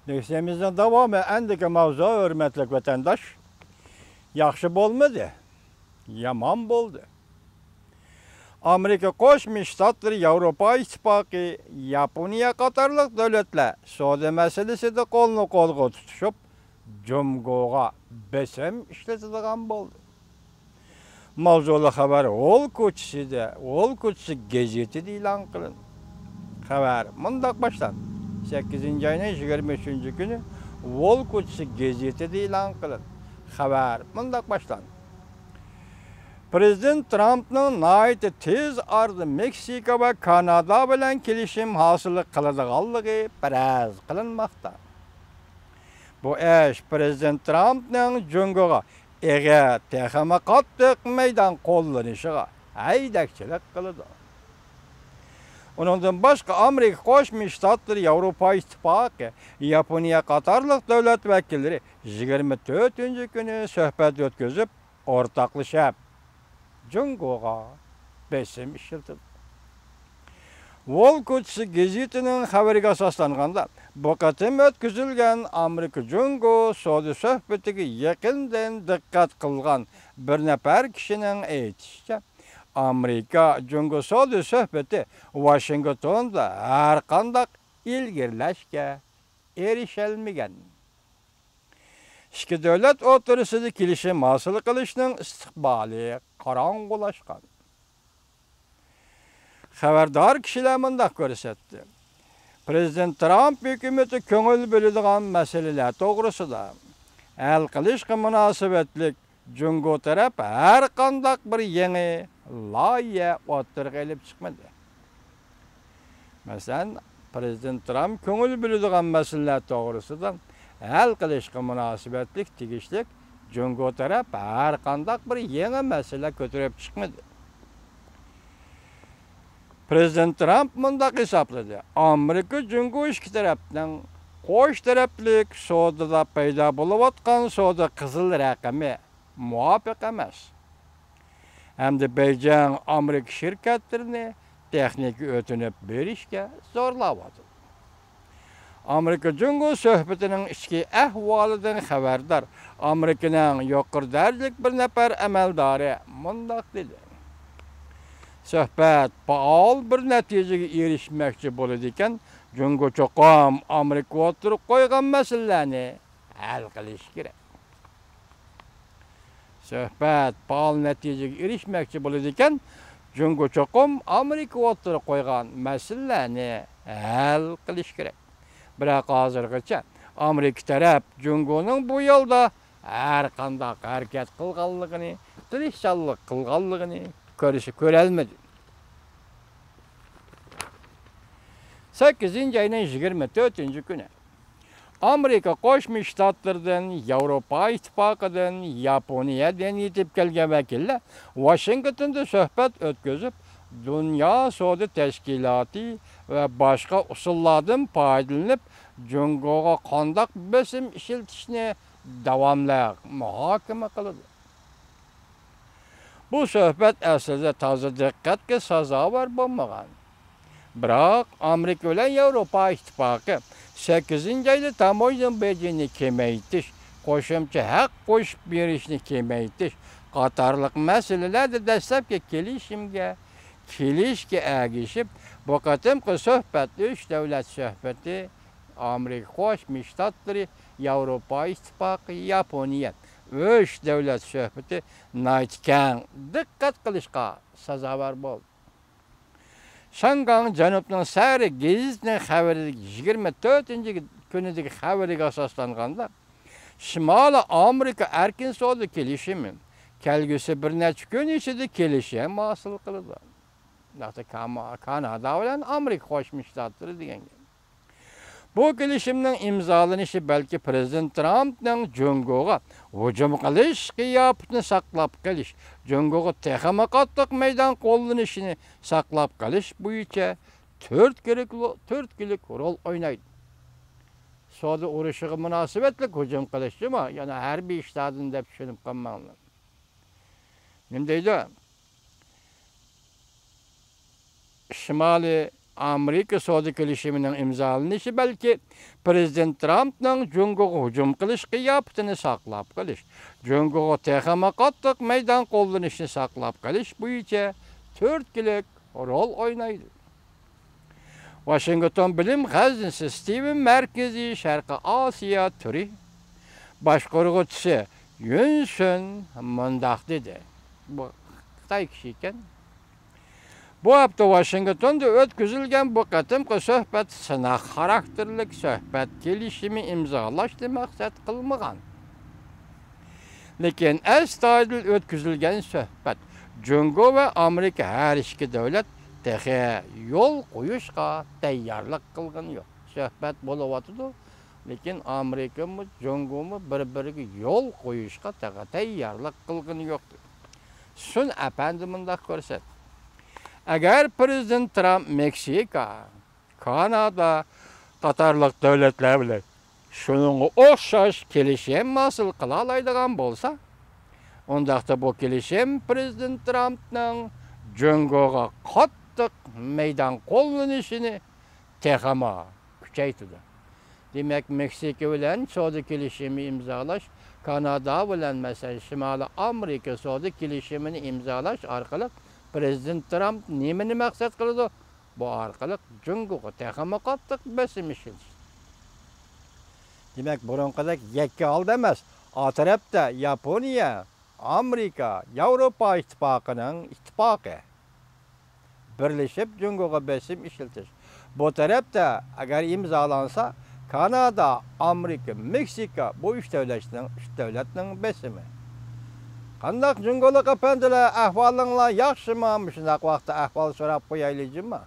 Neysemizden devamı endiki mavzu hürmetlik vatandaş. Yaxşı bolmadı. Yaman boldu. Amerika Qo'shma Shtatlari, Avropa İttifaqı, Yaponiya qatorliq davlatlar savdo masalasida qo'lni-qo'lga tutishib, Jumgo'ga besim ishlatadigan bo'ldi. Mavzuli xabar Ol ko'chisi gazetida e'lon qilindi. Xabar mundaq başlandı. 8 ayının 23 günü Ol ko'chisi gazetida e'lon qilindi. Xabar mundaq başlandı. Prezident Trump'ның nayt tez ardı Meksika ve Kanada bilen kelişim hasılı kılıdığanlığı biraz kılınmakta. Bu eş Prezident Trump'ның Jungo'ga ege texeme kattık meydan kollanışıga aydakçılık kılıdı. Onundan başka Amerika Qo'shma Shtatlari, Avropa İttifaqı, Yaponiya qatorliq davlat vakilleri 24 günü söhbet ötközüp ortaklaşıp Jungo'ga besim işletildi. Ol ko'chisi gazetining xabariga asoslanganda, bu qatim o'tkazilgan Amerika Jungo savdo suhbatiga yaqindan diqqat qilgan bir nafar kishining aytishicha, Amerika Jungo savdo suhbati Washingtonda har qanday ilgirlashga erishalmagan. İki devlet o'rtasida kelishim hosil qilishning istiqboli qorong'ulashgan. Xabardor kishilar mundaq ko'rsatdi. Prezident Trump hukumati ko'ngil bo'ladigan masalalar to'g'risida hal qilishga munosabatlik Jungo taraf har qanday bir yangi loyiha o'tirg'a ilib chiqmadi. Masalan, Prezident Trump ko'ngil bo'ladigan masalalar to'g'risida hal qilishga munosabatlik tegishlik Jungo taraf har qanday bir yangi masala ko'tarib chiqmadi. Prezident Trump mundaq hisobladi. Amerika Jungo ikki tarafdan qo'sh taraflik savdoda paydo bo'layotgan savdo qizil raqami muvofiq emas. Hamda Beijing Amerika shirkatlarini texnik o'tinib berishga zo'rlayapti. Amerika Jungo suhbatining ichki ahvolidan xabardor Amerikaning yuqori darajalik bir nafar amaldori mundaq dedi. Suhbat faol bir natijaga erishmoqchi bo'ladi ekan, Jungo cho'qim Amerika o'tirib qo'ygan masalalarni hal qilish kerak. Suhbat faol natijaga erishmoqchi bo'ladi ekan, Jungo cho'qim Amerika o'tirib qo'ygan masalalarni hal qilish kerak. Biroq hozirgacha Amerika taraf Jungoning bu yo'lda har qanday harakat qilganligini, tirishchanlik qilganligini ko'rolmadi. 8 ayının 24 günü Amerika Qo'shma Shtatlaridan, Avropa İttifaqıdan, Yaponiyadan yetib kelgan vakillar Washingtonda suhbat o'tkazib, Dünya Savdo Tashkiloti va boshqa usullardan foydalanib, Jungo'ga qanday besim ishlatishni davomli muhokama qildi. Bu suhbat aslida toza diqqatga sazovor bo'lmagan. Biroq Amerika bilan Avropa İttifaqı 8 ayda tamoyildan bejini kamaytirish, qo'shimcha haq qo'shib berishni kamaytirish qatorliq masalalarda dastlabki kelishga ergashib, bu qatimqi suhbat 3 davlat suhbati Amerika Qo'shma Shtatlari, Avropa İttifaqı, Yaponiya 3 davlat suhbati naytkan diqqat qilishga sazovor bo'ldi. Shangang Janubning Sari gazetining xabariga 24 kunidagi xabariga asoslanganda, Shimoliy Amerika erkin savdo kelishimi kelgusi bir necha kun ichida kelishim hosil qildi. Kanada bilan Amerika Qo'shma Shtatlari degan. Bu kelishimning imzolanishi balki Prezident Trumpning Jungo'ga hujum qilish qiyofasini saqlab qolish, Jungo'ga texnik qattiq maydon qo'llanishini saqlab qolish bo'yicha 4 kunlik rol o'ynaydi. Savdo urushiga munosabatli hujum qilishmi, yana harbiy ishlardan deb tushunib qolmanglar. Nima deydi? Shimoliy Amerika savdo kelishimining imzolanishi balki Prezident Trampning Jungoga hujum qilish qiyofatini saqlab qolish, Jungoga texama qattiq maydon qo'llanishni saqlab qolish bo'yicha 4 yillik rol o'ynaydi. Washington bilim xazinasi Steven Markaziy Sharqi Osiyo turi boshqaruvchisi Yun Sun mundaq dedi. Bu Xitoy kishi ekan. Bu hafta Washingtonda o'tkazilgan bu qatimqi suhbat sinaq xarakterlik suhbat kelishimi imzolashni maqsad qilmagan. Lekin astoydil o'tkazilgan suhbat Jungo va Amerika har ikki davlat texi yo'l qo'yishga tayyorlik qilgan yo'q. Suhbat bo'layotdi, lekin Amerika va Jungo bir-biriga yo'l qo'yishga tayyorlik qilgan yo'q. Sun apandi mundaq ko'rsat. Agar Prezident Trump Meksika, Kanada qatorliq davlatlar bilan shuningga o'xshash kelishim hosil qila oladigan bo'lsa, undaqda bu kelishim Prezident Trumpning Jungoga qattiq maydon qo'llanishini texama kuchaytirdi. Demak, Meksika bilan savdo kelishimi imzolash, Kanada bilan masalan Shimoliy Amerika savdo kelishimini imzolash orqali Prezident Trump nimani maqsad qiladi? Bu orqali Jungoga texama qattiq bosim ishlatdi. Demak, burunqidek yakka holda emas, o tarafda Yaponiya, Amerika, Yevropa ittifoqining ittifoqi birlashib Jungoga bosim ishlatdi. Bu tarafda agar imzolansa, Kanada, Amerika, Meksika bu üç davlatning bosimi. Qandaq Jungolik apandilar, ahvolinglar yaxshimi? Shunday vaqtda ahvol so'rab qo'yaylikmi?